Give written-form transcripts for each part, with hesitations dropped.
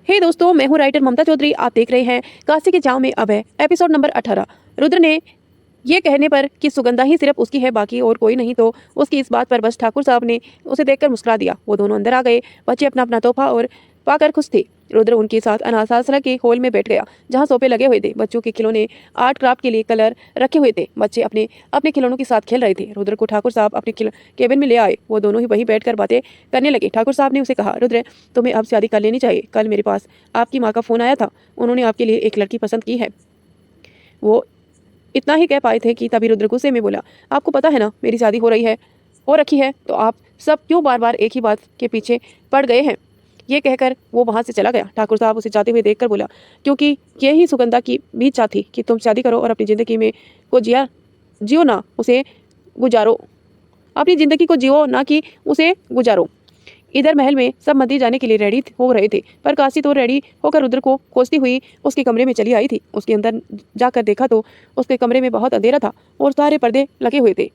हे दोस्तों, मैं हूँ राइटर ममता चौधरी। आप देख रहे हैं काशी के जाम में अब है एपिसोड नंबर 18। रुद्र ने ये कहने पर कि सुगंधा ही सिर्फ उसकी है, बाकी और कोई नहीं, तो उसकी इस बात पर बस ठाकुर साहब ने उसे देखकर मुस्कुरा दिया। वो दोनों अंदर आ गए। बच्चे अपना अपना तोहफा और पाकर खुश थे। रुद्र उनके साथ अनाथ आश्रम के हॉल में बैठ गया, जहाँ सोफे लगे हुए थे। बच्चों के खिलौने, आर्ट क्राफ्ट के लिए कलर रखे हुए थे। बच्चे अपने अपने खिलौनों के साथ खेल रहे थे। रुद्र को ठाकुर साहब अपने केबिन में ले आए। वो दोनों ही वहीं बैठकर बातें करने लगे। ठाकुर साहब ने उसे कहा, रुद्र, तुम्हें अब शादी कर लेनी चाहिए। कल मेरे पास आपकी माँ का फोन आया था। उन्होंने आपके लिए एक लड़की पसंद की है। वो इतना ही कह पाए थे कि तभी रुद्र गुस्से में बोला, आपको पता है ना मेरी शादी हो रखी है, तो आप सब क्यों बार बार एक ही बात के पीछे पड़ गए हैं। ये कहकर वो वहां से चला गया। ठाकुर साहब उसे जाते हुए देखकर बोला, क्योंकि यही सुगंधा की भी इच्छा थी कि तुम शादी करो और अपनी जिंदगी में को जियो ना उसे गुजारो। अपनी जिंदगी को जियो ना कि उसे गुजारो। इधर महल में सब मंदिर जाने के लिए रेडी हो रहे थे, पर काशी तो रेडी होकर रुद्र को खोजती हुई उसके कमरे में चली आई थी। उसके अंदर जाकर देखा तो उसके कमरे में बहुत अंधेरा था और सारे पर्दे लगे हुए थे।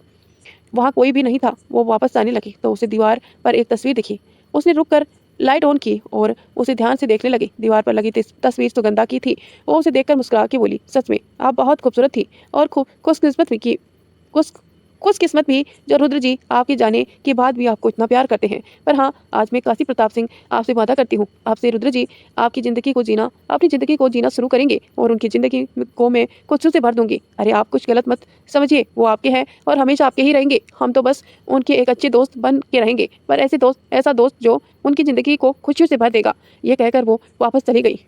वहाँ कोई भी नहीं था। वो वापस जाने लगी तो उसे दीवार पर एक तस्वीर दिखी। उसने रुककर लाइट ऑन की और उसे ध्यान से देखने लगी। दीवार पर लगी तस्वीर सुगंधा की थी। वो उसे देखकर मुस्कुरा के बोली, सच में आप बहुत खूबसूरत थी और खुशकिस्मत भी जो रुद्र जी आपके जाने के बाद भी आपको इतना प्यार करते हैं। पर हाँ, आज मैं काशी प्रताप सिंह आपसे वादा करती हूँ, आपसे रुद्र जी अपनी जिंदगी को जीना शुरू करेंगे और उनकी जिंदगी को मैं खुशियों से भर दूंगी। अरे आप कुछ गलत मत समझिए, वो आपके हैं और हमेशा आपके ही रहेंगे। हम तो बस उनके एक अच्छे दोस्त बन के रहेंगे, पर ऐसा दोस्त जो उनकी जिंदगी को खुशियों से भर देगा। ये कहकर वो वापस चली गई।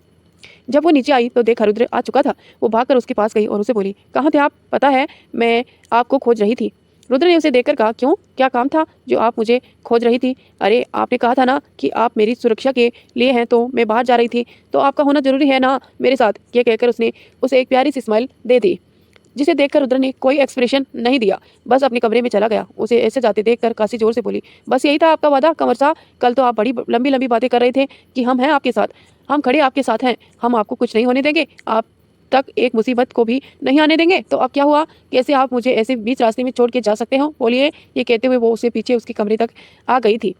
जब वो नीचे आई तो देखा रुद्र आ चुका था। वो भागकर उसके पास गई और उसे बोली, कहाँ थे आप? पता है मैं आपको खोज रही थी। रुद्र ने उसे देखकर कहा, क्यों, क्या काम था जो आप मुझे खोज रही थी? अरे आपने कहा था ना कि आप मेरी सुरक्षा के लिए हैं, तो मैं बाहर जा रही थी, तो आपका होना जरूरी है ना मेरे साथ। ये कहकर उसने उसे एक प्यारी सी स्माइल दे दी, जिसे देखकर रुद्र ने कोई एक्सप्रेशन नहीं दिया, बस अपने कमरे में चला गया। उसे ऐसे जाते देखकर काशी जोर से बोली, बस यही था आपका वादा कंवर साहब? कल तो आप बड़ी लंबी लंबी बातें कर रहे थे कि हम हैं आपके साथ, हम खड़े आपके साथ हैं, हम आपको कुछ नहीं होने देंगे, आप तक एक मुसीबत को भी नहीं आने देंगे। तो अब क्या हुआ? कैसे आप मुझे ऐसे बीच रास्ते में छोड़ के जा सकते हो? बोलिए। ये कहते हुए वो उसे पीछे उसके कमरे तक आ गई थी।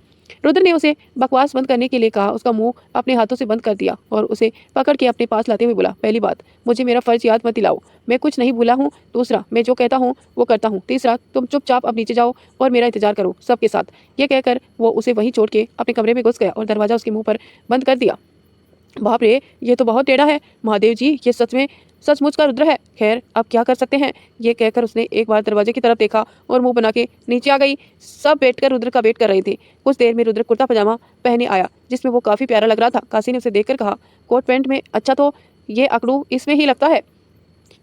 रुद्र ने उसे बकवास बंद करने के लिए कहा। उसका मुंह अपने हाथों से बंद कर दिया और उसे पकड़ के अपने पास लाते हुए बोला, पहली बात, मुझे मेरा फर्ज याद मत दिलाओ, मैं कुछ नहीं भूला हूँ। दूसरा, मैं जो कहता हूँ वो करता हूँ। तीसरा, तुम चुपचाप अब नीचे जाओ और मेरा इंतजार करो सबके साथ। ये कहकर वो उसे वहीं छोड़ के अपने कमरे में घुस गया और दरवाजा उसके मुंह पर बंद कर दिया। बाप रे, ये तो बहुत टेढ़ा है। महादेव जी, ये सचमुच का रुद्र है। खैर, अब क्या कर सकते हैं। ये कहकर उसने एक बार दरवाजे की तरफ देखा और मुंह बना के नीचे आ गई। सब बैठकर रुद्र का वेट कर रहे थे। कुछ देर में रुद्र कुर्ता पजामा पहने आया, जिसमें वो काफी प्यारा लग रहा था। काशी ने उसे देखकर कहा, कोट पैंट में अच्छा तो ये अकड़ू इसमें ही लगता है।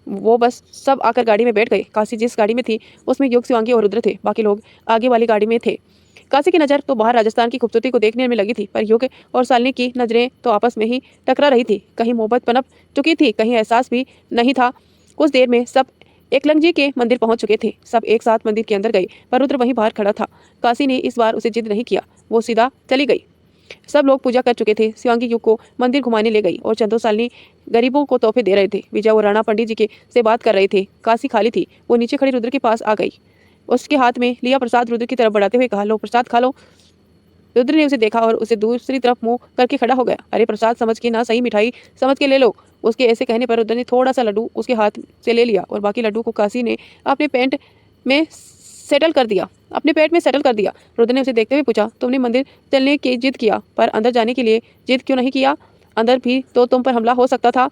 वो बस सब आकर गाड़ी में बैठ गए। काशी जिस गाड़ी में थी उसमें युग, शिवांगी और रुद्र थे। बाकी लोग आगे वाली गाड़ी में थे। काशी की नज़र तो बाहर राजस्थान की खूबसूरती को देखने में लगी थी, पर युग और शालिनी की नज़रें तो आपस में ही टकरा रही थी। कहीं मोहब्बत पनप चुकी थी, कहीं एहसास भी नहीं था। कुछ देर में सब एकलंग जी के मंदिर पहुंच चुके थे। सब एक साथ मंदिर के अंदर गए, पर रुद्र वहीं बाहर खड़ा था। काशी ने इस बार उसे जिद नहीं किया, वो सीधा चली गई। सब लोग पूजा कर चुके थे। शिवांगी युग को मंदिर घुमाने ले गई और चंदो शालिनी गरीबों को तोहफे दे रहे थे। विजय और राणा पंडित जी के से बात कर रहे थे। काशी खाली थी। वो नीचे खड़ी रुद्र के पास आ गई। उसके हाथ में लिया प्रसाद रुद्र की तरफ बढ़ाते हुए कहा, लो प्रसाद खा लो। रुद्र ने उसे देखा और उसे दूसरी तरफ मुंह करके खड़ा हो गया। अरे प्रसाद समझ के ना, सही मिठाई समझ के ले लो। उसके ऐसे कहने पर रुद्र ने थोड़ा सा लड्डू उसके हाथ से ले लिया और बाकी लड्डू को काशी ने अपने पेट में सेटल कर दिया। रुद्र ने उसे देखते हुए पूछा, तुमने मंदिर चलने की जिद किया, पर अंदर जाने के लिए जिद क्यों नहीं किया? अंदर भी तो तुम पर हमला हो सकता था।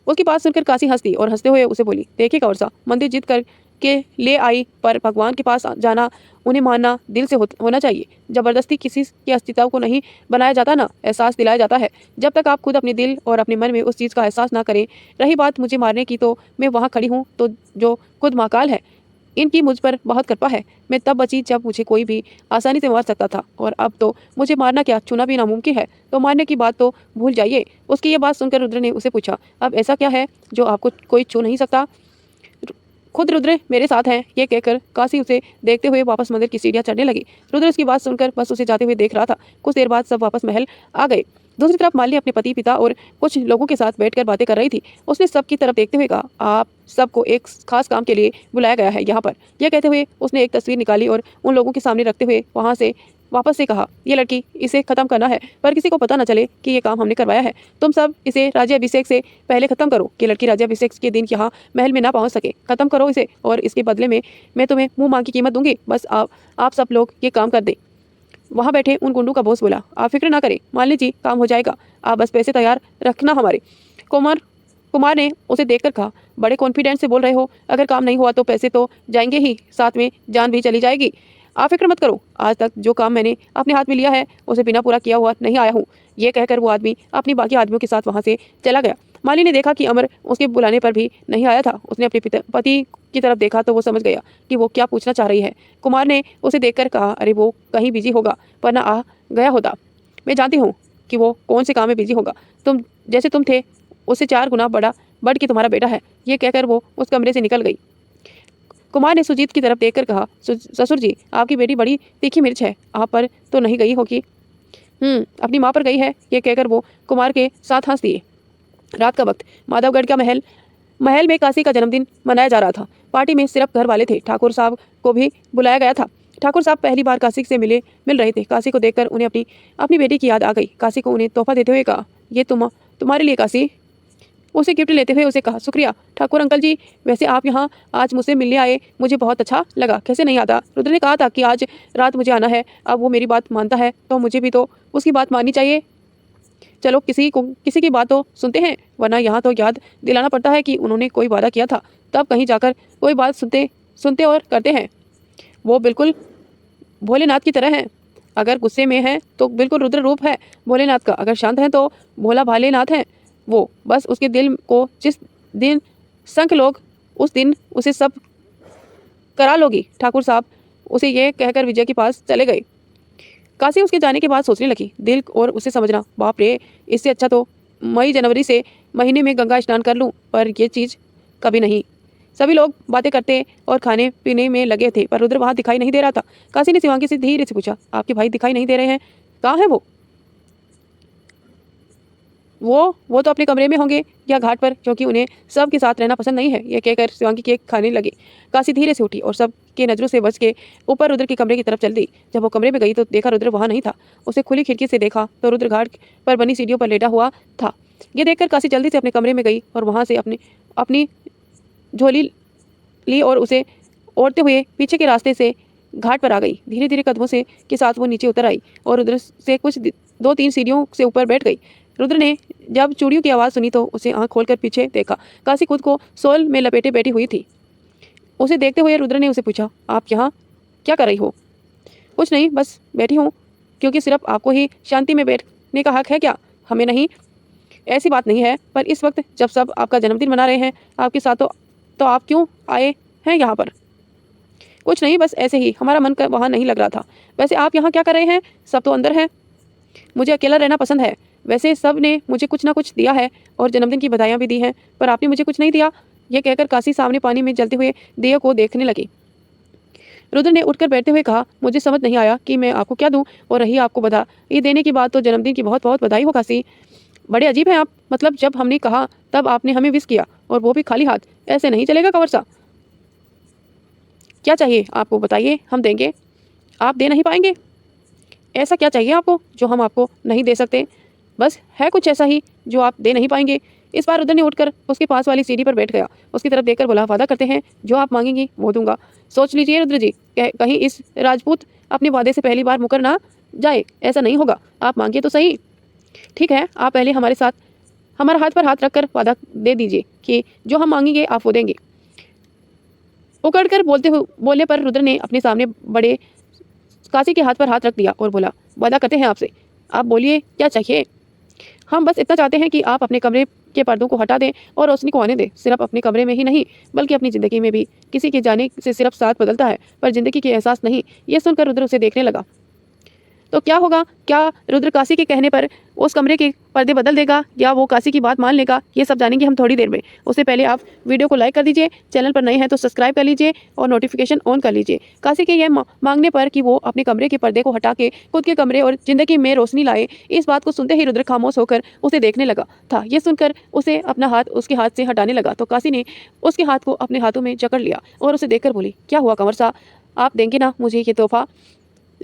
उसकी बात सुनकर काशी हंस दी और हंसते हुए उसे बोली, देखिए कंवर साहब, मंदिर जिद कर के ले आई, पर भगवान के पास जाना, उन्हें मानना दिल से होना चाहिए। जबरदस्ती किसी के अस्तित्व को नहीं बनाया जाता ना, एहसास दिलाया जाता है। जब तक आप खुद अपने दिल और अपने मन में उस चीज़ का एहसास ना करें। रही बात मुझे मारने की, तो मैं वहाँ खड़ी हूँ तो जो खुद महाकाल है, इनकी मुझ पर बहुत कृपा है। मैं तब बची जब मुझे कोई भी आसानी से मार सकता था, और अब तो मुझे मारना क्या, छूना भी नामुमकिन है, तो मारने की बात तो भूल जाइए। उसकी ये बात सुनकर रुद्र ने उसे पूछा, अब ऐसा क्या है जो आपको कोई छू नहीं सकता? खुद रुद्र मेरे साथ हैं। ये कहकर काशी उसे देखते हुए वापस मंदिर की सीढ़ियां चढ़ने लगी। रुद्र उसकी बात सुनकर बस उसे जाते हुए देख रहा था। कुछ देर बाद सब वापस महल आ गए। दूसरी तरफ मालिनी अपने पति, पिता और कुछ लोगों के साथ बैठकर बातें कर रही थी। उसने सबकी तरफ देखते हुए कहा, आप सबको एक खास काम के लिए बुलाया गया है यहाँ पर। यह कहते हुए उसने एक तस्वीर निकाली और उन लोगों के सामने रखते हुए वहाँ से वापस से कहा, ये लड़की, इसे ख़त्म करना है, पर किसी को पता न चले कि ये काम हमने करवाया है। तुम सब इसे राज्याभिषेक से पहले ख़त्म करो कि लड़की राज्याभिषेक के दिन यहाँ महल में ना पहुँच सके। ख़त्म करो इसे और इसके बदले में मैं तुम्हें मुँह मांग की कीमत दूंगी। बस आप सब लोग ये काम कर दें। वहाँ बैठे उन गुंडों का बॉस बोला, आप फिक्र ना करें मालिनी जी, काम हो जाएगा, आप बस पैसे तैयार रखना हमारे। कुमार ने उसे देखकर कहा, बड़े कॉन्फिडेंस से बोल रहे हो, अगर काम नहीं हुआ तो पैसे तो जाएंगे ही, साथ में जान भी चली जाएगी। आप फिक्र मत करो, आज तक जो काम मैंने अपने हाथ में लिया है उसे बिना पूरा किया हुआ नहीं आया हूँ। ये कहकर वो आदमी अपनी बाकी आदमियों के साथ वहाँ से चला गया। माली ने देखा कि अमर उसके बुलाने पर भी नहीं आया था। उसने अपने पति की तरफ देखा तो वो समझ गया कि वो क्या पूछना चाह रही है। कुमार ने उसे देखकर कहा, अरे वो कहीं बिजी होगा, वरना आ गया होता। मैं जानती हूँ कि वो कौन से काम में बिजी होगा। तुम थे उससे 4 गुना बढ़ के तुम्हारा बेटा है। ये कहकर वो उस कमरे से निकल गई। कुमार ने सुजीत की तरफ देखकर कहा, ससुर जी, आपकी बेटी बड़ी तीखी मिर्च है, आप पर तो नहीं गई होगी। अपनी माँ पर गई है। ये कहकर वो कुमार के साथ हंस दिए। रात का वक्त, माधवगढ़ का महल में काशी का जन्मदिन मनाया जा रहा था। पार्टी में सिर्फ घर वाले थे। ठाकुर साहब को भी बुलाया गया था। ठाकुर साहब पहली बार काशी से मिल रहे थे। काशी को देखकर उन्हें अपनी बेटी की याद आ गई। काशी को उन्हें तोहफा देते हुए कहा, ये तुम्हारे लिए काशी। उसे गिफ्ट लेते हुए उसे कहा, शुक्रिया ठाकुर अंकल जी, वैसे आप यहाँ आज मुझसे मिलने आए, मुझे बहुत अच्छा लगा। कैसे नहीं आता? रुद्र ने कहा था कि आज रात मुझे आना है। अब वो मेरी बात मानता है तो मुझे भी तो उसकी बात माननी चाहिए। चलो किसी की बात तो सुनते हैं, वरना यहाँ तो याद दिलाना पड़ता है कि उन्होंने कोई वादा किया था, तब कहीं जाकर कोई बात सुनते और करते हैं। वो बिल्कुल भोलेनाथ की तरह है। अगर गुस्से में है तो बिल्कुल रुद्र रूप है भोलेनाथ का, अगर शांत है तो भोला भालेनाथ है वो। बस उसके दिल को जिस दिन संख लोग, उस दिन उसे सब करा लोगी। ठाकुर साहब उसे ये कहकर विजय के पास चले गए। काशी उसके जाने के बाद सोचने लगी, दिल और उसे समझना, बाप रे, इससे अच्छा तो मई जनवरी से महीने में गंगा स्नान कर लूं, पर यह चीज़ कभी नहीं। सभी लोग बातें करते और खाने पीने में लगे थे, पर रुद्र वहाँ दिखाई नहीं दे रहा था। काशी ने शिवांगी से धीरे से पूछा, आपके भाई दिखाई नहीं दे रहे हैं, कहाँ है वो तो अपने कमरे में होंगे या घाट पर, क्योंकि उन्हें सबके साथ रहना पसंद नहीं है। यह कहकर शिवांगी केक खाने लगी। काशी धीरे से उठी और सबके नजरों से बच के ऊपर रुद्र के कमरे की तरफ चल दी। जब वो कमरे में गई तो देखा रुद्र वहाँ नहीं था। उसे खुली खिड़की से देखा तो रुद्र घाट पर बनी सीढ़ियों पर लेटा हुआ था। ये देखकर काशी जल्दी से अपने कमरे में गई और वहाँ से अपनी झोली ली और उसे ओढ़ते हुए पीछे के रास्ते से घाट पर आ गई। धीरे धीरे कदमों से के साथ वो नीचे उतर आई और रुद्र से कुछ 2-3 सीढ़ियों से ऊपर बैठ गई। रुद्र ने जब चूड़ियों की आवाज़ सुनी तो उसे आंख खोलकर पीछे देखा। काशी खुद को सोल में लपेटे बैठी हुई थी। उसे देखते हुए रुद्र ने उसे पूछा, आप यहाँ क्या कर रही हो? कुछ नहीं, बस बैठी हूँ, क्योंकि सिर्फ आपको ही शांति में बैठने का हक है क्या, हमें नहीं? ऐसी बात नहीं है, पर इस वक्त जब सब आपका जन्मदिन मना रहे हैं आपके साथ, तो आप क्यों आए हैं यहाँ पर? कुछ नहीं, बस ऐसे ही, हमारा मन वहाँ नहीं लग रहा था। वैसे आप यहाँ क्या कर रहे हैं? सब तो अंदर हैं। मुझे अकेला रहना पसंद है। वैसे सब ने मुझे कुछ ना कुछ दिया है और जन्मदिन की बधाइयाँ भी दी हैं, पर आपने मुझे कुछ नहीं दिया। यह कहकर काशी सामने पानी में जलते हुए दिए को देखने लगी। रुद्र ने उठकर बैठते हुए कहा, मुझे समझ नहीं आया कि मैं आपको क्या दूं, और रही आपको बधाई देने की बात तो जन्मदिन की बहुत बहुत बधाई हो काशी। बड़े अजीब हैं आप, मतलब जब हमने कहा तब आपने हमें विश किया, और वो भी खाली हाथ। ऐसे नहीं चलेगा कंवर सा। क्या चाहिए आपको बताइए, हम देंगे। आप दे नहीं पाएंगे? ऐसा क्या चाहिए आपको जो हम आपको नहीं दे सकते? बस है कुछ ऐसा ही जो आप दे नहीं पाएंगे। इस बार रुद्र ने उठकर उसके पास वाली सीढ़ी पर बैठ गया। उसकी तरफ देखकर बोला, वादा करते हैं जो आप मांगेंगी वो दूंगा। सोच लीजिए रुद्र जी, कहीं इस राजपूत अपने वादे से पहली बार मुकर ना जाए। ऐसा नहीं होगा, आप मांगिए तो सही। ठीक है, आप पहले हमारा हाथ पर हाथ रखकर वादा दे दीजिए कि जो हम मांगेंगे आप वो देंगे। उकड़कर बोलने पर रुद्र ने अपने सामने बड़े काशी के हाथ पर हाथ रख दिया और बोला, वादा करते हैं आपसे, आप बोलिए क्या चाहिए। हम बस इतना चाहते हैं कि आप अपने कमरे के पर्दों को हटा दें और रोशनी को आने दें। सिर्फ अपने कमरे में ही नहीं, बल्कि अपनी ज़िंदगी में भी। किसी के जाने से सिर्फ साथ बदलता है, पर ज़िंदगी के एहसास नहीं। ये सुनकर रुद्र उसे देखने लगा। तो क्या होगा? क्या रुद्र काशी के कहने पर उस कमरे के पर्दे बदल देगा, या वो काशी की बात मान लेगा? ये सब जानेंगे हम थोड़ी देर में। उससे पहले आप वीडियो को लाइक कर दीजिए, चैनल पर नए हैं तो सब्सक्राइब कर लीजिए और नोटिफिकेशन ऑन कर लीजिए। काशी के यह मांगने पर कि वो अपने कमरे के पर्दे को हटा के खुद के कमरे और जिंदगी में रोशनी लाए, इस बात को सुनते ही रुद्र खामोश होकर उसे देखने लगा था। ये सुनकर उसे अपना हाथ उसके हाथ से हटाने लगा तो काशी ने उसके हाथ को अपने हाथों में जकड़ लिया और उसे देखकर बोली, क्या हुआ कंवर साहब, आप देंगे ना मुझे ये तोहफा?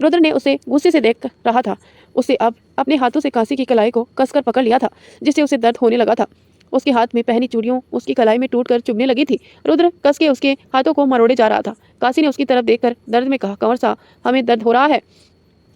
रुद्र ने उसे गुस्से से देख रहा था। उसे अब अपने हाथों से कांसी की कलाई को कसकर पकड़ लिया था, जिससे उसे दर्द होने लगा था। उसके हाथ में पहनी चूड़ियों उसकी कलाई में टूटकर चुभने लगी थी। रुद्र कस के उसके हाथों को मरोड़े जा रहा था। काशी ने उसकी तरफ देखकर दर्द में कहा, कंवर साहब, हमें दर्द हो रहा है।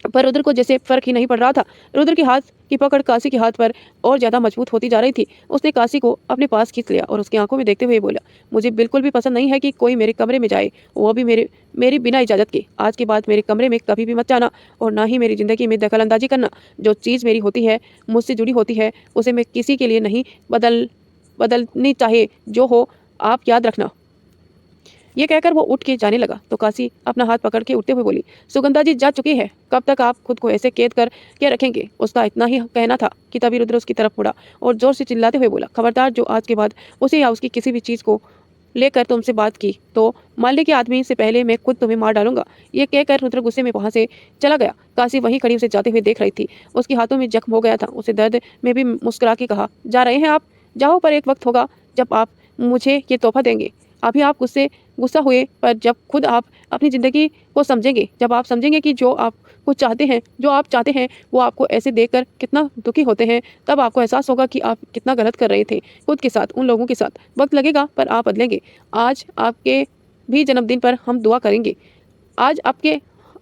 पर रुद्र को जैसे फर्क ही नहीं पड़ रहा था। रुद्र के हाथ की पकड़ काशी के हाथ पर और ज्यादा मजबूत होती जा रही थी। उसने काशी को अपने पास खींच लिया और उसकी आंखों में देखते हुए बोला, मुझे बिल्कुल भी पसंद नहीं है कि कोई मेरे कमरे में जाए, वो भी मेरी बिना इजाजत के। आज के बाद मेरे कमरे में कभी भी मत जाना और ना ही मेरी जिंदगी में दखल अंदाजी करना। जो चीज़ मेरी होती है, मुझसे जुड़ी होती है, उसे मैं किसी के लिए नहीं बदलनी चाहे। जो हो आप याद रखना। ये कहकर वो उठ के जाने लगा तो काशी अपना हाथ पकड़ के उठते हुए बोली, सुगंधा जी जा चुकी है, कब तक आप खुद को ऐसे कैद कर के रखेंगे? उसका इतना ही कहना था कि तभी रुद्र उसकी तरफ मुड़ा और जोर से चिल्लाते हुए बोला, खबरदार जो आज के बाद उसे या उसकी किसी भी चीज़ को लेकर तुमसे बात की तो मारने के आदमी से पहले मैं खुद तुम्हें मार डालूंगा। ये कहकर रुद्र गुस्से में वहां से चला गया। काशी वहीं खड़ी उसे जाते हुए देख रही थी। उसके हाथों में जख्म हो गया था। उसे दर्द में भी मुस्कुरा के कहा, जा रहे हैं आप? जाओ, पर एक वक्त होगा जब आप मुझे ये तोहफा देंगे। अभी आप गुस्सा हुए, पर जब खुद आप अपनी ज़िंदगी को समझेंगे, जब आप समझेंगे कि जो आप चाहते हैं वो आपको ऐसे देखकर कितना दुखी होते हैं, तब आपको एहसास होगा कि आप कितना गलत कर रहे थे खुद के साथ, उन लोगों के साथ। वक्त लगेगा पर आप बदलेंगे। आज आपके भी जन्मदिन पर हम दुआ करेंगे।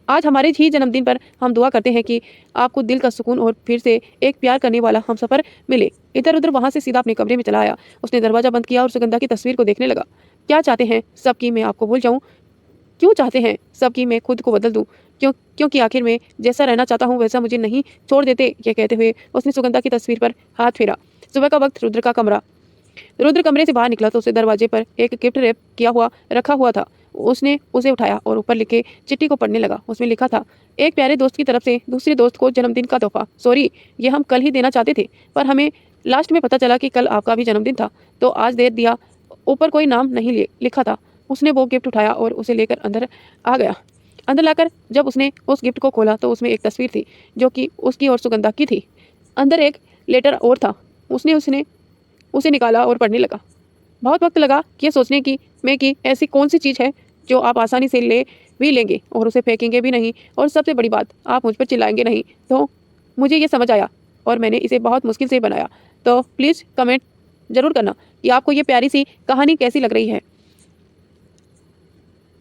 आज हमारे ही जन्मदिन पर हम दुआ करते हैं कि आपको दिल का सुकून और फिर से एक प्यार करने वाला हमसफर मिले। इधर उधर वहां से सीधा अपने कमरे में चला आया। उसने दरवाजा बंद किया और सुगंधा की तस्वीर को देखने लगा। क्या चाहते हैं सब कि मैं आपको भूल जाऊं? क्यों चाहते हैं सब कि मैं खुद को बदल दूं? क्योंकि आखिर में जैसा रहना चाहता हूं वैसा मुझे नहीं छोड़ देते। ये कहते हुए उसने सुगंधा की तस्वीर पर हाथ फेरा। सुबह का वक्त। रुद्र कमरे से बाहर निकला तो उसे दरवाजे पर एक गिफ्ट रैप किया हुआ रखा हुआ था। उसने उसे उठाया और ऊपर लिखे चिट्ठी को पढ़ने लगा। उसमें लिखा था, एक प्यारे दोस्त की तरफ से दूसरे दोस्त को जन्मदिन का तोहफा। सॉरी, ये हम कल ही देना चाहते थे, पर हमें लास्ट में पता चला कि कल आपका भी जन्मदिन था, तो आज दे दिया। ऊपर कोई नाम नहीं लिखा था। उसने वो गिफ्ट उठाया और उसे लेकर अंदर आ गया। अंदर लाकर जब उसने उस गिफ्ट को खोला तो उसमें एक तस्वीर थी जो कि उसकी और सुगंधा की थी। अंदर एक लेटर और था। उसने उसे निकाला और पढ़ने लगा। बहुत वक्त लगा ये सोचने कि ऐसी कौन सी चीज़ है जो आप आसानी से ले भी लेंगे और उसे फेंकेंगे भी नहीं, और सबसे बड़ी बात, आप मुझ पर चिल्लाएंगे नहीं। तो मुझे ये समझ आया और मैंने इसे बहुत मुश्किल से बनाया। तो प्लीज़ कमेंट ज़रूर करना कि आपको ये प्यारी सी कहानी कैसी लग रही है।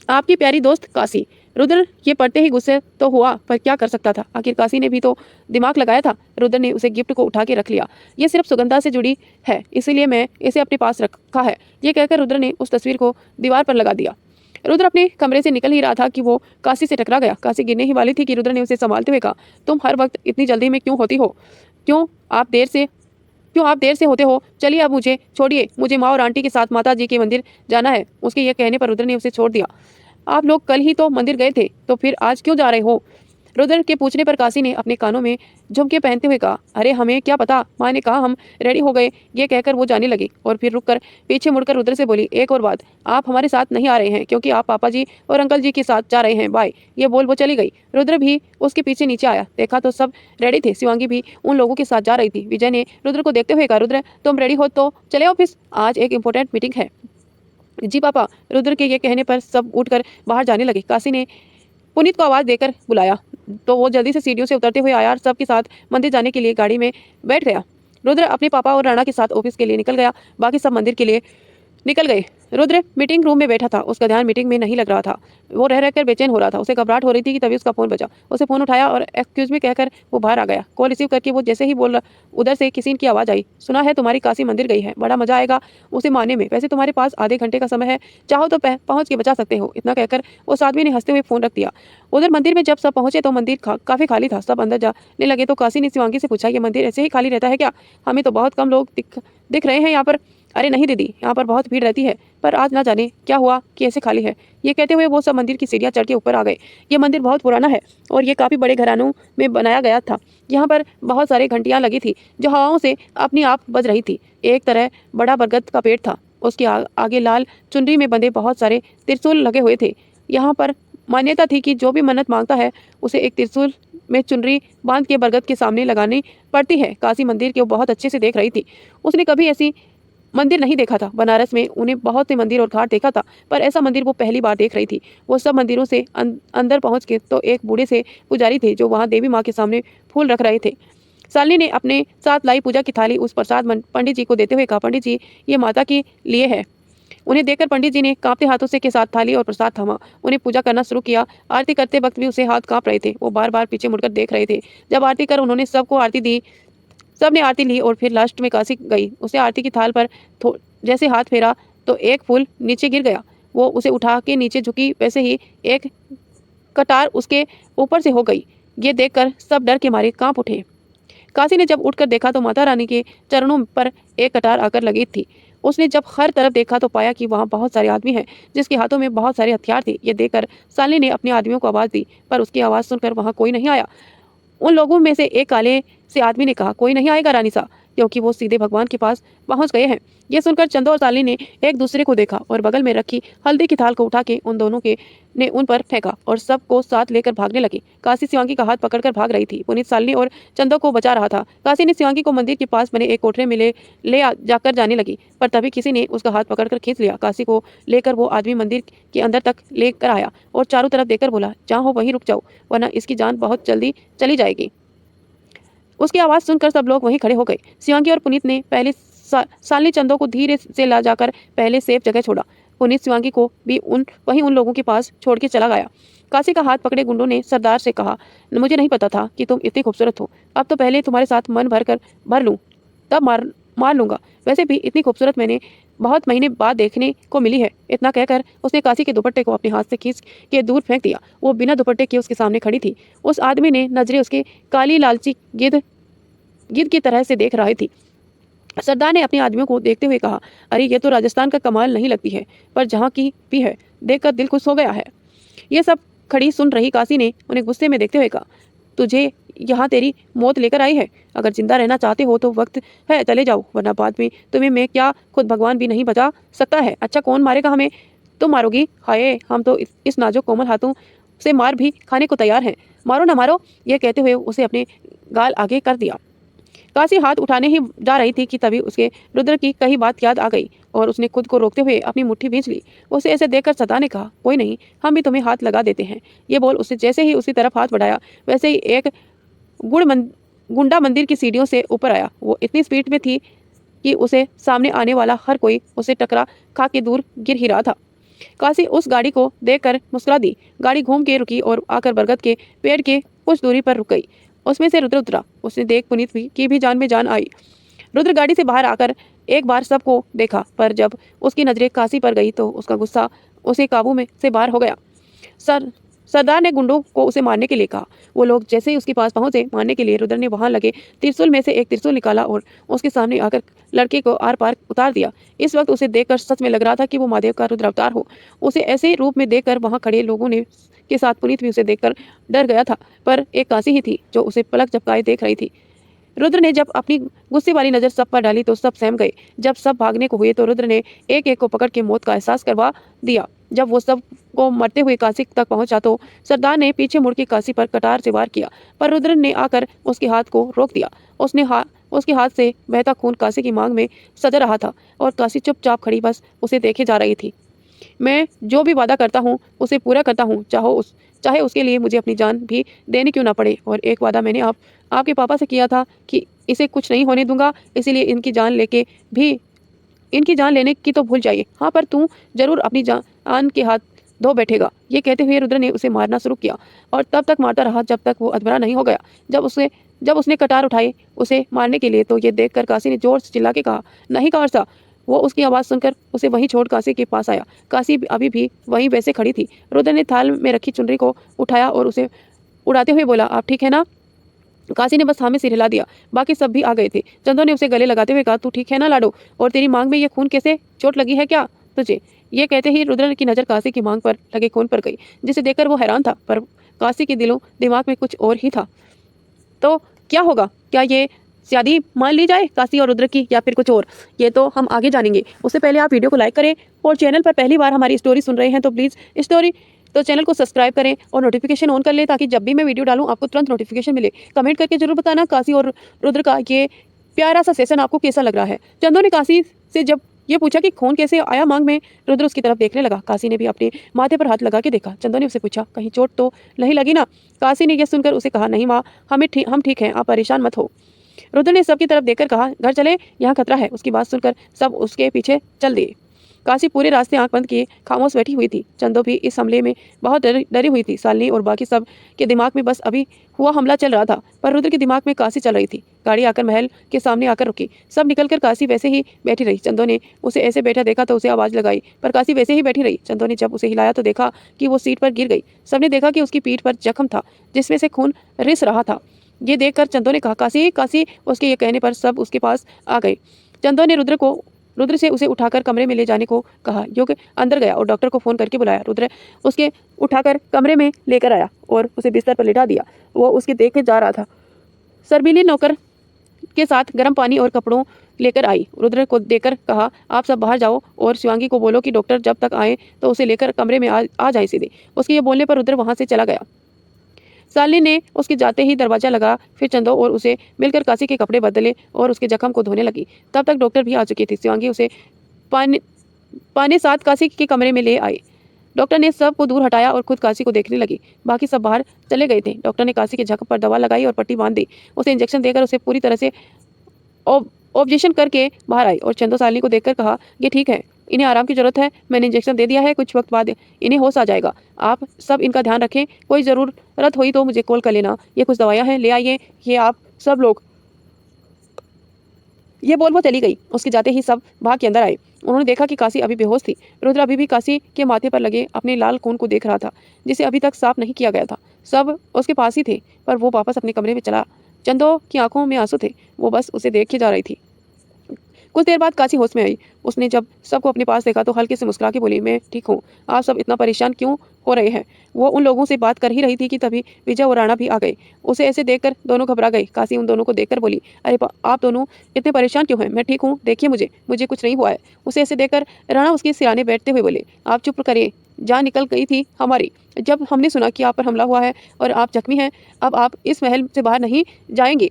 आपकी प्यारी दोस्त काशी। रुद्र ये पढ़ते ही गुस्से तो हुआ, पर क्या कर सकता था? आखिर काशी ने भी तो दिमाग लगाया था। रुद्र ने उसे गिफ्ट को उठा के रख लिया। ये सिर्फ सुगंधा से जुड़ी है, इसीलिए मैं इसे अपने पास रखा है। ये कहकर रुद्र ने उस तस्वीर को दीवार पर लगा दिया। रुद्र अपने कमरे से निकल ही रहा था कि वो काशी से टकरा गया। काशी गिरने ही वाली थी कि रुद्र ने उसे संभालते हुए कहा, तुम हर वक्त इतनी जल्दी में क्यों होती हो? क्यों आप देर से होते हो? चलिए अब मुझे छोड़िए, मुझे माँ और आंटी के साथ माता जी के मंदिर जाना है। उसके ये कहने पर रुद्र ने उसे छोड़ दिया। आप लोग कल ही तो मंदिर गए थे, तो फिर आज क्यों जा रहे हो? रुद्र के पूछने पर काशी ने अपने कानों में झुमके पहनते हुए कहा, अरे हमें क्या पता, माँ ने कहा हम रेडी हो गए। ये कहकर वो जाने लगी और फिर रुककर पीछे मुड़कर रुद्र से बोली, एक और बात, आप हमारे साथ नहीं आ रहे हैं क्योंकि आप पापा जी और अंकल जी के साथ जा रहे हैं। बाय। ये बोल वो चली गई। रुद्र भी उसके पीछे नीचे आया। देखा तो सब रेडी थे। शिवांगी भी उन लोगों के साथ जा रही थी। विजय ने रुद्र को देखते हुए कहा, रुद्र तुम रेडी हो तो चले ऑफिस, आज एक इम्पोर्टेंट मीटिंग है। जी पापा। रुद्र के ये कहने पर सब उठकर बाहर जाने लगे। काशी ने पुनीत को आवाज़ देकर बुलाया तो वो जल्दी से सीढ़ियों से उतरते हुए आया और सबके साथ मंदिर जाने के लिए गाड़ी में बैठ गया। रुद्र अपने पापा और राणा के साथ ऑफिस के लिए निकल गया। बाकी सब मंदिर के लिए निकल गए। रुद्र मीटिंग रूम में बैठा था। उसका ध्यान मीटिंग में नहीं लग रहा था। वो रह रहकर बेचैन हो रहा था। उसे घबराहट हो रही थी कि तभी उसका फ़ोन बजा। उसे फ़ोन उठाया और एक्सक्यूज़ मी कहकर वो बाहर आ गया। कॉल रिसीव करके वो जैसे ही बोल रहा, उधर से किसी की आवाज़ आई, सुना है तुम्हारी काशी मंदिर गई है, बड़ा मजा आएगा उसे मारने में। वैसे तुम्हारे पास आधे घंटे का समय है, चाहो तो पहुँच के बचा सकते हो। इतना कहकर उस आदमी ने हंसते हुए फ़ोन रख दिया। उधर मंदिर में जब सब पहुंचे तो मंदिर काफ़ी खाली था। सब अंदर जाने लगे तो काशी ने शिवांगी से पूछा, ये मंदिर ऐसे ही खाली रहता है क्या? हमें तो बहुत कम लोग दिख रहे हैं यहाँ पर। अरे नहीं दीदी, यहाँ पर बहुत भीड़ रहती है, पर आज ना जाने क्या हुआ कि ऐसे खाली है। ये कहते हुए वो सब मंदिर की सीढ़ियाँ चढ़ के ऊपर आ गए। ये मंदिर बहुत पुराना है और ये काफ़ी बड़े घरानों में बनाया गया था। यहाँ पर बहुत सारी घंटियाँ लगी थी जो हवाओं से अपनी आप बज रही थी। एक तरह बड़ा बरगद का पेड़ था। उसके आगे लाल चुनरी में बंधे बहुत सारे त्रिशूल लगे हुए थे। यहाँ पर मान्यता थी कि जो भी मन्नत मांगता है उसे एक त्रिशूल में चुनरी बांध के बरगद के सामने लगानी पड़ती है। काशी मंदिर को बहुत अच्छे से देख रही थी। उसने कभी ऐसी मंदिर नहीं देखा था। बनारस में उन्हें बहुत से मंदिर और घाट देखा था, पर ऐसा मंदिर वो पहली बार देख रही थी। वो सब मंदिरों से अंदर पहुंच के तो एक बूढ़े से पुजारी थे जो वहां देवी माँ के सामने फूल रख रहे थे। शालिनी ने अपने साथ लाई पूजा की थाली उस प्रसाद पंडित जी को देते हुए कहा, पंडित जी, ये माता के लिए है। उन्हें देखकर पंडित जी ने कांपते हाथों से के साथ थाली और प्रसाद थामा। उन्हें पूजा करना शुरू किया। आरती करते वक्त भी उसे हाथ कांप रहे थे। वो बार बार पीछे मुड़कर देख रहे थे। जब आरती कर उन्होंने सबको आरती दी, सबने आरती ली और फिर लास्ट में काशी गई। उसे आरती की थाल पर जैसे हाथ फेरा तो एक फूल नीचे गिर गया। वो उसे उठा के नीचे झुकी, वैसे ही एक कटार उसके ऊपर से हो गई। ये देखकर सब डर के मारे कांप उठे। काशी ने जब उठकर देखा तो माता रानी के चरणों पर एक कटार आकर लगी थी। उसने जब हर तरफ देखा तो पाया कि वहाँ बहुत सारे आदमी हैं जिसके हाथों में बहुत सारे हथियार थे। ये देखकर शालिनी ने अपने आदमियों को आवाज़ दी, पर उसकी आवाज़ सुनकर वहाँ कोई नहीं आया। उन लोगों में से एक काले से आदमी ने कहा, कोई नहीं आएगा रानी सा, क्योंकि वो सीधे भगवान के पास पहुंच गए हैं। ये सुनकर चंदो और शालिनी ने एक दूसरे को देखा और बगल में रखी हल्दी की थाल को उठा के उन दोनों के ने उन पर फेंका और सबको साथ लेकर भागने लगे। काशी शिवांगी का हाथ पकड़कर भाग रही थी। पुनीत शालिनी और चंदो को बचा रहा था। काशी ने शिवांगी को मंदिर के पास बने एक कोठरे में जाकर जाने लगी, पर तभी किसी ने उसका हाथ पकड़कर खींच लिया। काशी को लेकर वो आदमी मंदिर के अंदर तक लेकर आया और चारों तरफ देखकर बोला, जहाँ हो वहीं रुक जाओ, वरना इसकी जान बहुत जल्दी चली जाएगी। उसकी आवाज़ सुनकर सब लोग वहीं खड़े हो गए। शिवांगी और पुनीत ने पहले शालिनी चंदो को धीरे से ला जाकर पहले सेफ जगह छोड़ा। पुनीत शिवांगी को भी वहीं उन लोगों के पास छोड़ के चला गया। काशी का हाथ पकड़े गुंडों ने सरदार से कहा, मुझे नहीं पता था कि तुम इतनी खूबसूरत हो। अब तो पहले तुम्हारे साथ मन भर लूँ, तब मार लूंगा। वैसे भी इतनी खूबसूरत मैंने बहुत महीने बाद देखने को मिली है। इतना कहकर उसने काशी के दुपट्टे को अपने हाथ से खींच के दूर फेंक दिया। वो बिना दुपट्टे के उसके सामने खड़ी थी। उस आदमी ने नजरें उसके काली लालची गिद्ध की तरह से देख रही थी। सरदार ने अपने आदमियों को देखते हुए कहा, अरे ये तो राजस्थान का कमाल नहीं लगती है, पर जहाँ की भी है, देखकर दिल खुश हो गया है। ये सब खड़ी सुन रही काशी ने उन्हें गुस्से में देखते हुए कहा, तुझे यहाँ तेरी मौत लेकर आई है। अगर जिंदा रहना चाहते हो तो वक्त है, चले जाओ, वरना बाद में तुम्हें मैं क्या खुद भगवान भी नहीं बचा सकता है। अच्छा, कौन मारेगा हमें? तुम मारोगी? हाय, हम तो इस नाजुक कोमल हाथों से मार भी खाने को तैयार हैं। मारो ना मारो। यह कहते हुए उसे अपने गाल आगे कर दिया। काशी हाथ उठाने ही जा रही थी कि तभी उसके रुद्र की कही बात याद आ गई और उसने खुद को रोकते हुए अपनी मुट्ठी भींच ली। उसे ऐसे देखकर सदा ने कहा, कोई नहीं, हम भी तुम्हें हाथ लगा देते हैं। ये बोल उसने जैसे ही उसकी तरफ हाथ बढ़ाया, वैसे ही एक गुंडा मंदिर की सीढ़ियों से ऊपर आया। वो इतनी स्पीड में थी कि उसे सामने आने वाला हर कोई उसे टकरा खा के दूर गिर ही रहा था। काशी उस गाड़ी को देखकर मुस्कुरा दी। गाड़ी घूम के रुकी और आकर बरगद के पेड़ के कुछ दूरी पर रुक गई। उसमें से रुद्र उतरा। उसने देख पुनीत की भी जान में जान आई। रुद्र गाड़ी से बाहर आकर एक बार सबको देखा, पर जब उसकी नजरें काशी पर गई तो उसका गुस्सा उसे काबू में से बाहर हो गया। सरदार ने गुंडों को उसे मारने के लिए कहा। वो लोग जैसे ही उसके पास पहुंचे मारने के लिए, रुद्र ने वहां लगे त्रिशूल में से एक त्रिशूल निकाला और उसके सामने आकर लड़के को आर पार उतार दिया। इस वक्त उसे देखकर सच में लग रहा था कि वो महादेव का रुद्र अवतार हो। उसे ऐसे रूप में देखकर वहां खड़े लोगों ने के साथ पुनीत भी उसे देखकर डर गया था, पर एक काशी ही थी जो उसे पलक झपकाए देख रही थी। रुद्र ने जब अपनी गुस्से वाली नजर सब पर डाली तो सब सहम गए। जब सब भागने को हुए तो रुद्र ने एक एक को पकड़ के मौत का एहसास करवा दिया। जब वो सब को मरते हुए काशी तक पहुंचा तो सरदार ने पीछे मुड़ के काशी पर कटार से वार किया, पर रुद्र ने आकर उसके हाथ को रोक दिया। उसके हाथ से बहता खून काशी की मांग में सजा रहा था और काशी चुपचाप खड़ी बस उसे देखे जा रही थी। मैं जो भी वादा करता हूँ उसे पूरा करता हूँ, चाहे उसके लिए मुझे अपनी जान भी देनी क्यों ना पड़े। और एक वादा मैंने आपके पापा से किया था कि इसे कुछ नहीं होने दूंगा, इसीलिए इनकी जान लेने की तो भूल जाइए। हाँ, पर तू जरूर अपनी जान के हाथ धो बैठेगा। ये कहते हुए रुद्र ने उसे मारना शुरू किया और तब तक मारता रहा जब तक वो अधमरा नहीं हो गया। जब उसने कटार उठाई उसे मारने के लिए तो ये देखकर काशी ने जोर से चिल्ला के कहा, नहीं कारसा। वो उसकी आवाज़ सुनकर उसे वहीं छोड़ काशी के पास आया। काशी अभी भी वहीं वैसे खड़ी थी। रुद्र ने थाल में रखी चुनरी को उठाया और उसे उड़ाते हुए बोला, आप ठीक है ना? काशी ने बस हाँ में सिर हिला दिया। बाकी सब भी आ गए थे। चंदो ने उसे गले लगाते हुए कहा, तू ठीक है ना लाडो? और तेरी मांग में ये खून कैसे? चोट लगी है क्या तुझे? ये कहते ही रुद्र की नज़र काशी की मांग पर लगे खून पर गई, जिसे देखकर वो हैरान था, पर काशी के दिमाग में कुछ और ही था। तो क्या होगा? क्या ये शादी मान ली जाए काशी और रुद्र की, या फिर कुछ और? ये तो हम आगे जानेंगे। उससे पहले आप वीडियो को लाइक करें और चैनल पर पहली बार हमारी स्टोरी सुन रहे हैं तो प्लीज़ चैनल को सब्सक्राइब करें और नोटिफिकेशन ऑन कर लें, ताकि जब भी मैं वीडियो डालूं आपको तुरंत नोटिफिकेशन मिले। कमेंट करके जरूर बताना काशी और रुद्र का ये प्यारा सा सेशन आपको कैसा लग रहा है? चंदो ने काशी से जब ये पूछा कि खून कैसे आया मांग में, रुद्र उसकी तरफ देखने लगा। काशी ने भी अपने माथे पर हाथ लगा के देखा। चंदो ने उसे पूछा, कहीं चोट तो नहीं लगी ना? काशी ने यह सुनकर उसे कहा, नहीं माँ, हम ठीक हैं, आप परेशान मत हो। रुद्र ने सबकी तरफ देखकर कहा, घर चले, यहाँ खतरा है। उसकी बात सुनकर सब उसके पीछे चल दिए। काशी पूरे रास्ते आंख बंद किए खामोश बैठी हुई थी। चंदो भी इस हमले में बहुत डरी हुई थी। शालिनी और बाकी सब के दिमाग में बस अभी हुआ हमला चल रहा था, पर रुद्र के दिमाग में काशी चल रही थी। गाड़ी आकर महल के सामने आकर रुकी। सब निकलकर काशी वैसे ही बैठी रही। चंदो ने उसे ऐसे बैठा देखा तो उसे आवाज लगाई, पर काशी वैसे ही बैठी रही। चंदो ने जब उसे हिलाया तो देखा कि वो सीट पर गिर गई। सबने देखा कि उसकी पीठ पर जख्म था जिसमें से खून रिस रहा था। ये देखकर चंदो ने कहा, काशी काशी। उसके ये कहने पर सब उसके पास आ गए। चंदो ने रुद्र से उसे उठाकर कमरे में ले जाने को कहा। युग अंदर गया और डॉक्टर को फोन करके बुलाया। रुद्र उसके उठाकर कमरे में लेकर आया और उसे बिस्तर पर लिटा दिया। वो उसके देख के जा रहा था। सरबीली नौकर के साथ गर्म पानी और कपड़ों लेकर आई। रुद्र को देखकर कहा, आप सब बाहर जाओ और शिवांगी को बोलो कि डॉक्टर जब तक आए तो उसे लेकर कमरे में आ जाए सीधे। उसके ये बोलने पर रुद्र वहां से चला गया। शालिनी ने उसके जाते ही दरवाजा लगा। फिर चंदो और उसे मिलकर काशी के कपड़े बदले और उसके जख्म को धोने लगी। तब तक डॉक्टर भी आ चुकी थी। शिवांगी उसे पाने साथ काशी के कमरे में ले आई। डॉक्टर ने सब को दूर हटाया और खुद काशी को देखने लगी। बाकी सब बाहर चले गए थे। डॉक्टर ने काशी के जख्म पर दवा लगाई और पट्टी बांध दी। उसे इंजेक्शन देकर उसे पूरी तरह से ऑब्जेक्शन करके बाहर आई और चंदो शालिनी को देखकर कहा, ये ठीक है, इन्हें आराम की जरूरत है। मैंने इंजेक्शन दे दिया है, कुछ वक्त बाद इन्हें होश आ जाएगा। आप सब इनका ध्यान रखें, कोई ज़रूरत हुई तो मुझे कॉल कर लेना। ये कुछ दवाइयाँ हैं, ले आइए। ये आप सब लोग। ये बोल वो चली गई। उसके जाते ही सब भाग के अंदर आए। उन्होंने देखा कि काशी अभी बेहोश थी। रुद्र अभी भी काशी के माथे पर लगे अपने लाल खून को देख रहा था जिसे अभी तक साफ नहीं किया गया था। सब उसके पास ही थे, पर वो वापस अपने कमरे में चला। चंदो की आंखों में आंसू थे। वो बस उसे देखे जा रही थी। कुछ देर बाद काशी होश में आई। उसने जब सबको अपने पास देखा तो हल्के से मुस्कुरा के बोली, मैं ठीक हूँ, आप सब इतना परेशान क्यों हो रहे हैं? वो उन लोगों से बात कर ही रही थी कि तभी विजय और राणा भी आ गए। उसे ऐसे देखकर दोनों घबरा गए। काशी उन दोनों को देखकर बोली, अरे आप दोनों इतने परेशान क्यों हैं? मैं ठीक हूँ, देखिए मुझे कुछ नहीं हुआ है। उसे ऐसे देखकर राणा उसके सिराने बैठते हुए बोले, आप चुप करिए, जान निकल गई थी हमारी जब हमने सुना कि आप पर हमला हुआ है और आप जख्मी हैं। अब आप इस महल से बाहर नहीं जाएंगे।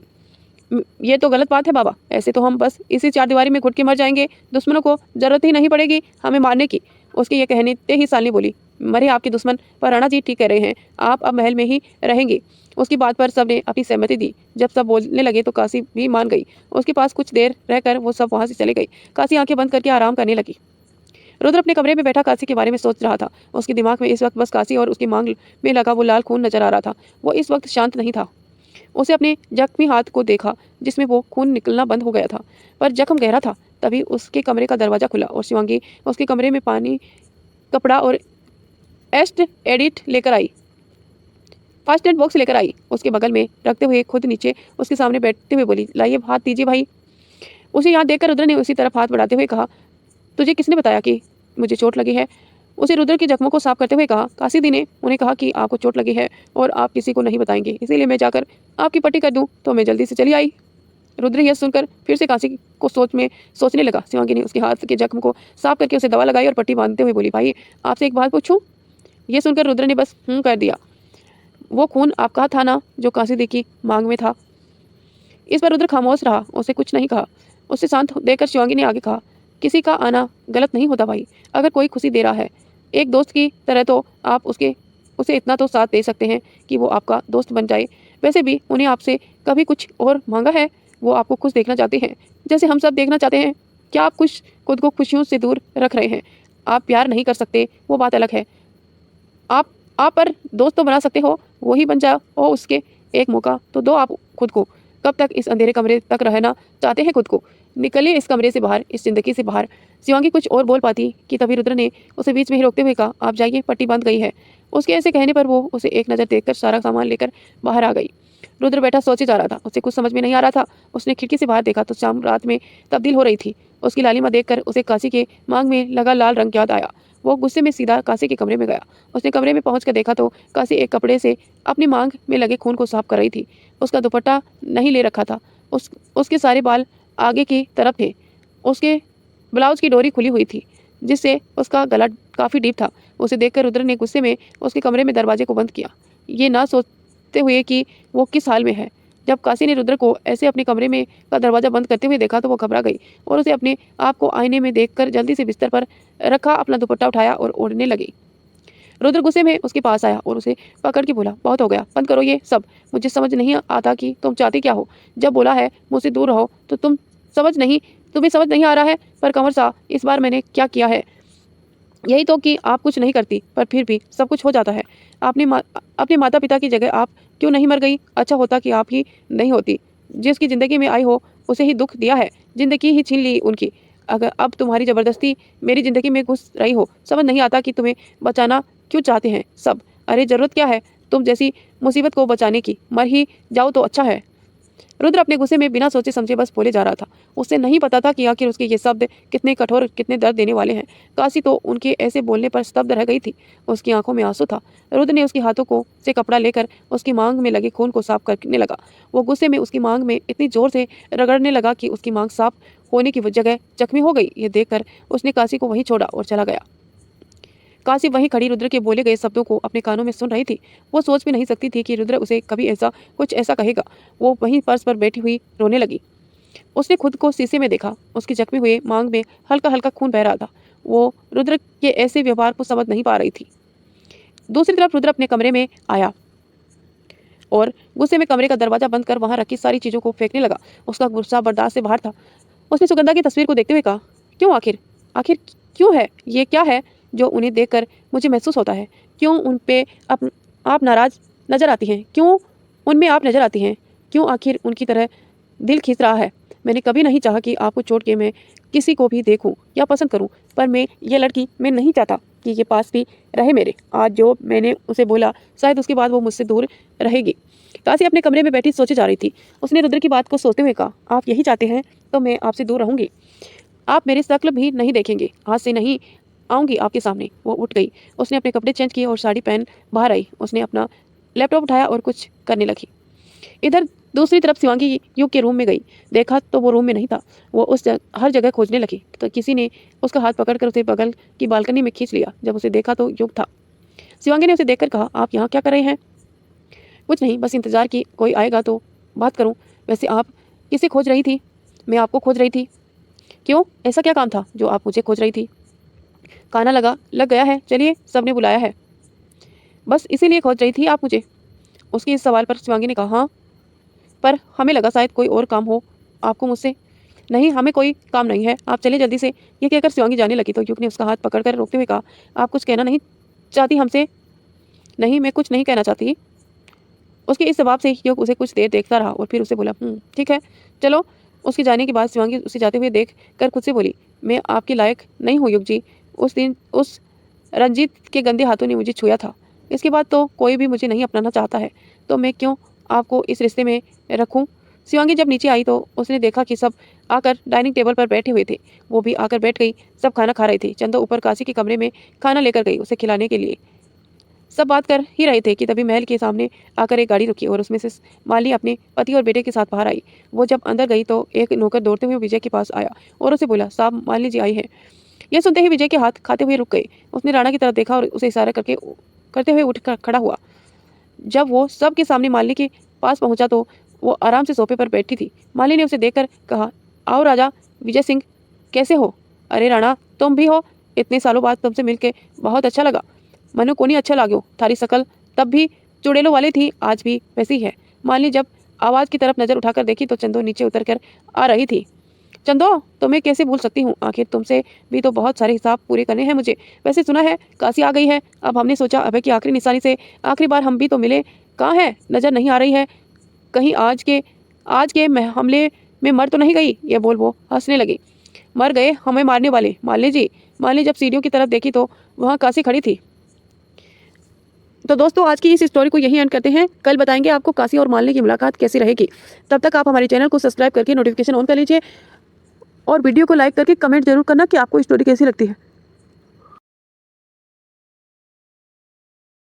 ये तो गलत बात है बाबा। ऐसे तो हम बस इसी चारदीवारी में घुट के मर जाएंगे। दुश्मनों को जरूरत ही नहीं पड़ेगी हमें मारने की। उसके ये कहने ते ही शालिनी बोली, मरे आपके दुश्मन, पर राणा जी ठीक कह रहे हैं, आप अब महल में ही रहेंगे। उसकी बात पर सबने अपनी सहमति दी। जब सब बोलने लगे तो काशी भी मान गई। उसके पास कुछ देर रहकर वो सब वहाँ से चले गई। काशी आंखें बंद करके आराम करने लगी। रुद्र अपने कमरे में बैठा काशी के बारे में सोच रहा था। उसके दिमाग में इस वक्त बस काशी और उसकी मांग में लगा वो लाल खून नजर आ रहा था। वो इस वक्त शांत नहीं था। उसे अपने जख्मी हाथ को देखा जिसमें वो खून निकलना बंद हो गया था, पर जख्म गहरा था। तभी उसके कमरे का दरवाजा खुला और शिवांगी उसके कमरे में पानी, कपड़ा और फर्स्ट एड बॉक्स लेकर आई। उसके बगल में रखते हुए खुद नीचे उसके सामने बैठते हुए बोली, लाइए हाथ दीजिए भाई। उसे यहाँ देखकर रुद्र ने उसी तरफ हाथ बढ़ाते हुए कहा, तुझे किसने बताया कि मुझे चोट लगी है? उसे रुद्र के जख्मों को साफ करते हुए कहा, काशी दी ने उन्हें कहा कि आपको चोट लगी है और आप किसी को नहीं बताएंगे, इसीलिए मैं जाकर आपकी पट्टी कर दूं तो मैं जल्दी से चली आई। रुद्र यह सुनकर फिर से काशी को सोचने लगा। शिवांगी ने उसके हाथ के जख्म को साफ करके उसे दवा लगाई और पट्टी बांधते हुए बोली, भाई आपसे एक बात पूछूं? यह सुनकर रुद्र ने बस कर दिया। वो खून आपका था ना जो काशी दी की मांग में था? इस पर रुद्र खामोश रहा। उसे कुछ नहीं कहा। उससे शांत देखकर शिवांगी ने आगे कहा, किसी का आना गलत नहीं होता भाई। अगर कोई खुशी दे रहा है एक दोस्त की तरह तो आप उसे इतना तो साथ दे सकते हैं कि वो आपका दोस्त बन जाए। वैसे भी उन्हें आपसे कभी कुछ और मांगा है? वो आपको खुश देखना चाहते हैं जैसे हम सब देखना चाहते हैं। क्या आप खुद को खुशियों से दूर रख रहे हैं? आप प्यार नहीं कर सकते वो बात अलग है। आप पर दोस्त तो बना सकते हो, वही बन जाओ और उसके एक मौका तो दो आप खुद को। कब तक इस अंधेरे कमरे तक रहना चाहते हैं खुद को? निकलिए इस कमरे से बाहर, इस जिंदगी से बाहर। शिवांगी कुछ और बोल पाती कि तभी रुद्र ने उसे बीच में ही रोकते हुए कहा, आप जाइए, पट्टी बंद गई है। उसके ऐसे कहने पर वो उसे एक नज़र देखकर सारा सामान लेकर बाहर आ गई। रुद्र बैठा सोचे जा रहा था। उसे कुछ समझ में नहीं आ रहा था। उसने खिड़की से बाहर देखा तो शाम रात में तब्दील हो रही थी। उसकी लालिमा देखकर उसे काशी के मांग में लगा लाल रंग याद आया। वो गुस्से में सीधा काशी के कमरे में गया। उसने कमरे में पहुंचकर देखा तो काशी एक कपड़े से अपनी मांग में लगे खून को साफ कर रही थी। उसका दुपट्टा नहीं ले रखा था। उसके सारे बाल आगे की तरफ थे। उसके ब्लाउज की डोरी खुली हुई थी जिससे उसका गला काफ़ी डीप था। उसे देखकर रुद्र ने गुस्से में उसके कमरे में दरवाजे को बंद किया, ये ना सोचते हुए कि वो किस हाल में है। जब काशी ने रुद्र को ऐसे अपने कमरे में का दरवाजा बंद करते हुए देखा तो वो घबरा गई और उसे अपने आप को आईने में देखकर जल्दी से बिस्तर पर रखा अपना दुपट्टा उठाया और ओढ़ने लगी। रुद्र गुस्से में उसके पास आया और उसे पकड़ के बोला, बहुत हो गया, बंद करो ये सब। मुझे समझ नहीं आता कि तुम चाहती क्या हो। जब बोला है मुझसे दूर रहो तो तुम्हें समझ नहीं आ रहा है। पर कंवर सा, इस बार मैंने क्या किया है? यही तो कि आप कुछ नहीं करती पर फिर भी सब कुछ हो जाता है। अपने माता पिता की जगह आप क्यों नहीं मर गई? अच्छा होता कि आप ही नहीं होती। जिसकी ज़िंदगी में आई हो उसे ही दुख दिया है, ज़िंदगी ही छीन ली उनकी। अगर अब तुम्हारी ज़बरदस्ती मेरी ज़िंदगी में घुस रही हो, समझ नहीं आता कि तुम्हें बचाना क्यों चाहते हैं सब। अरे ज़रूरत क्या है तुम जैसी मुसीबत को बचाने की? मर ही जाओ तो अच्छा है। रुद्र अपने गुस्से में बिना सोचे समझे बस बोले जा रहा था। उसे नहीं पता था कि आखिर उसके ये शब्द कितने कठोर, कितने दर्द देने वाले हैं। काशी तो उनके ऐसे बोलने पर स्तब्ध रह गई थी। उसकी आंखों में आंसू था। रुद्र ने उसके हाथों को से कपड़ा लेकर उसकी मांग में लगे खून को साफ करने लगा। वो गुस्से में उसकी मांग में इतनी जोर से रगड़ने लगा कि उसकी मांग साफ होने की जगह जख्मी हो गई। ये देखकर उसने काशी को वहीं छोड़ा और चला गया। काशी वहीं खड़ी रुद्र के बोले गए शब्दों को अपने कानों में सुन रही थी। वो सोच भी नहीं सकती थी कि रुद्र उसे कभी कुछ ऐसा कहेगा। वो वहीं फर्श पर बैठी हुई रोने लगी। उसने खुद को शीशे में देखा। उसकी जख्मी हुए मांग में हल्का हल्का खून बह रहा था। वो रुद्र के ऐसे व्यवहार को समझ नहीं पा रही थी। दूसरी तरफ रुद्र अपने कमरे में आया और गुस्से में कमरे का दरवाजा बंद कर वहां रखी सारी चीजों को फेंकने लगा। उसका गुस्सा बर्दाश्त से बाहर था। उसने सुगंधा की तस्वीर को देखते हुए कहा, क्यों? आखिर आखिर क्यों है? ये क्या है जो उन्हें देखकर मुझे महसूस होता है? क्यों उन पे आप नाराज नजर आती हैं? क्यों उनमें आप नजर आती हैं? क्यों आखिर उनकी तरह दिल खींच रहा है? मैंने कभी नहीं चाहा कि आपको छोड़ के मैं किसी को भी देखूं या पसंद करूं, पर मैं नहीं चाहता कि ये पास भी रहे मेरे। आज जो मैंने उसे बोला, शायद उसके बाद वो मुझसे दूर रहेगी। काशी अपने कमरे में बैठी सोचे जा रही थी। उसने रुद्र की बात को सोचते हुए कहा, आप यही चाहते हैं तो मैं आपसे दूर रहूंगी। आप मेरी शक्ल भी नहीं देखेंगे। आज से नहीं आऊंगी आपके सामने। वो उठ गई। उसने अपने कपड़े चेंज किए और साड़ी पहन बाहर आई। उसने अपना लैपटॉप उठाया और कुछ करने लगी। इधर दूसरी तरफ शिवांगी युग के रूम में गई। देखा तो वो रूम में नहीं था। वो हर जगह खोजने लगी तो किसी ने उसका हाथ पकड़कर उसे बगल की बालकनी में खींच लिया। जब उसे देखा तो युग था। शिवांगी ने उसे देखकर कहा, आप यहाँ क्या कर रहे हैं? कुछ नहीं, बस इंतजार की कोई आएगा तो बात करूं। वैसे आप किसे खोज रही थी? मैं आपको खोज रही थी। क्यों? ऐसा क्या काम था जो आप मुझे खोज रही थी? खाना लग गया है, चलिए सबने बुलाया है। बस इसीलिए खोज रही थी आप मुझे? उसके इस सवाल पर शिवांगी ने कहा, हाँ, पर हमें लगा शायद कोई और काम हो आपको मुझसे। नहीं, हमें कोई काम नहीं है, आप चलिए जल्दी से। ये कहकर शिवांगी जाने लगी तो युग ने उसका हाथ पकड़कर रोकते हुए कहा, आप कुछ कहना नहीं चाहती हमसे? नहीं, मैं कुछ नहीं कहना चाहती। उसके इस जवाब से युग उसे कुछ देर देखता रहा और फिर उसे बोला, ठीक है, चलो। उसके जाने के बाद शिवांगी उसे जाते हुए देख कर खुद से बोली, मैं आपके लायक नहीं हूँ युग जी। उस दिन उस रंजीत के गंदे हाथों ने मुझे छुआ था। इसके बाद तो कोई भी मुझे नहीं अपनाना चाहता है, तो मैं क्यों आपको इस रिश्ते में रखूं? शिवांगी जब नीचे आई तो उसने देखा कि सब आकर डाइनिंग टेबल पर बैठे हुए थे। वो भी आकर बैठ गई। सब खाना खा रहे थे। चंदो ऊपर काशी के कमरे में खाना लेकर गई उसे खिलाने के लिए। सब बात कर ही रहे थे कि तभी महल के सामने आकर एक गाड़ी रुकी और उसमें से माली अपने पति और बेटे के साथ बाहर आई। वो जब अंदर गई तो एक नौकर दौड़ते हुए विजय के पास आया और उसे बोला, साहब मालिनी जी आई है। यह सुनते ही विजय के हाथ खाते हुए रुक गए। उसने राणा की तरफ देखा और उसे इशारा करते हुए उठ खड़ा हुआ। जब वो सबके सामने मालिनी के पास पहुंचा तो वो आराम से सोफे पर बैठी थी। मालिनी ने उसे देखकर कहा, आओ राजा विजय सिंह, कैसे हो? अरे राणा, तुम भी हो? इतने सालों बाद तुमसे मिलके बहुत अच्छा लगा। मनु को नहीं अच्छा लाग्यो, थारी शकल तब भी चुड़ैलों वाली थी, आज भी वैसी है। मालिनी जब आवाज की तरफ नजर उठाकर देखी तो चंदो नीचे उतर कर आ रही थी। चंदो, तुम्हें कैसे भूल सकती हूँ? आखिर तुमसे भी तो बहुत सारे हिसाब पूरे करने हैं मुझे। वैसे सुना है काशी आ गई है। अब हमने सोचा अभय की आखिरी निशानी से आखिरी बार हम भी तो मिले। कहाँ है? नजर नहीं आ रही है कहीं। आज के हमले में मर तो नहीं गई? ये बोल वो हंसने लगी। मर गए हमें मारने वाले, मालिनी जी। मालिनी जब सीढ़ियों की तरफ देखी तो वहाँ काशी खड़ी थी। तो दोस्तों, आज की इस स्टोरी को यही एंड करते हैं। कल बताएंगे आपको काशी और मालिनी की मुलाकात कैसी रहेगी। तब तक आप हमारे चैनल को सब्सक्राइब करके नोटिफिकेशन ऑन कर लीजिए और वीडियो को लाइक करके कमेंट जरूर करना कि आपको स्टोरी कैसी लगती है।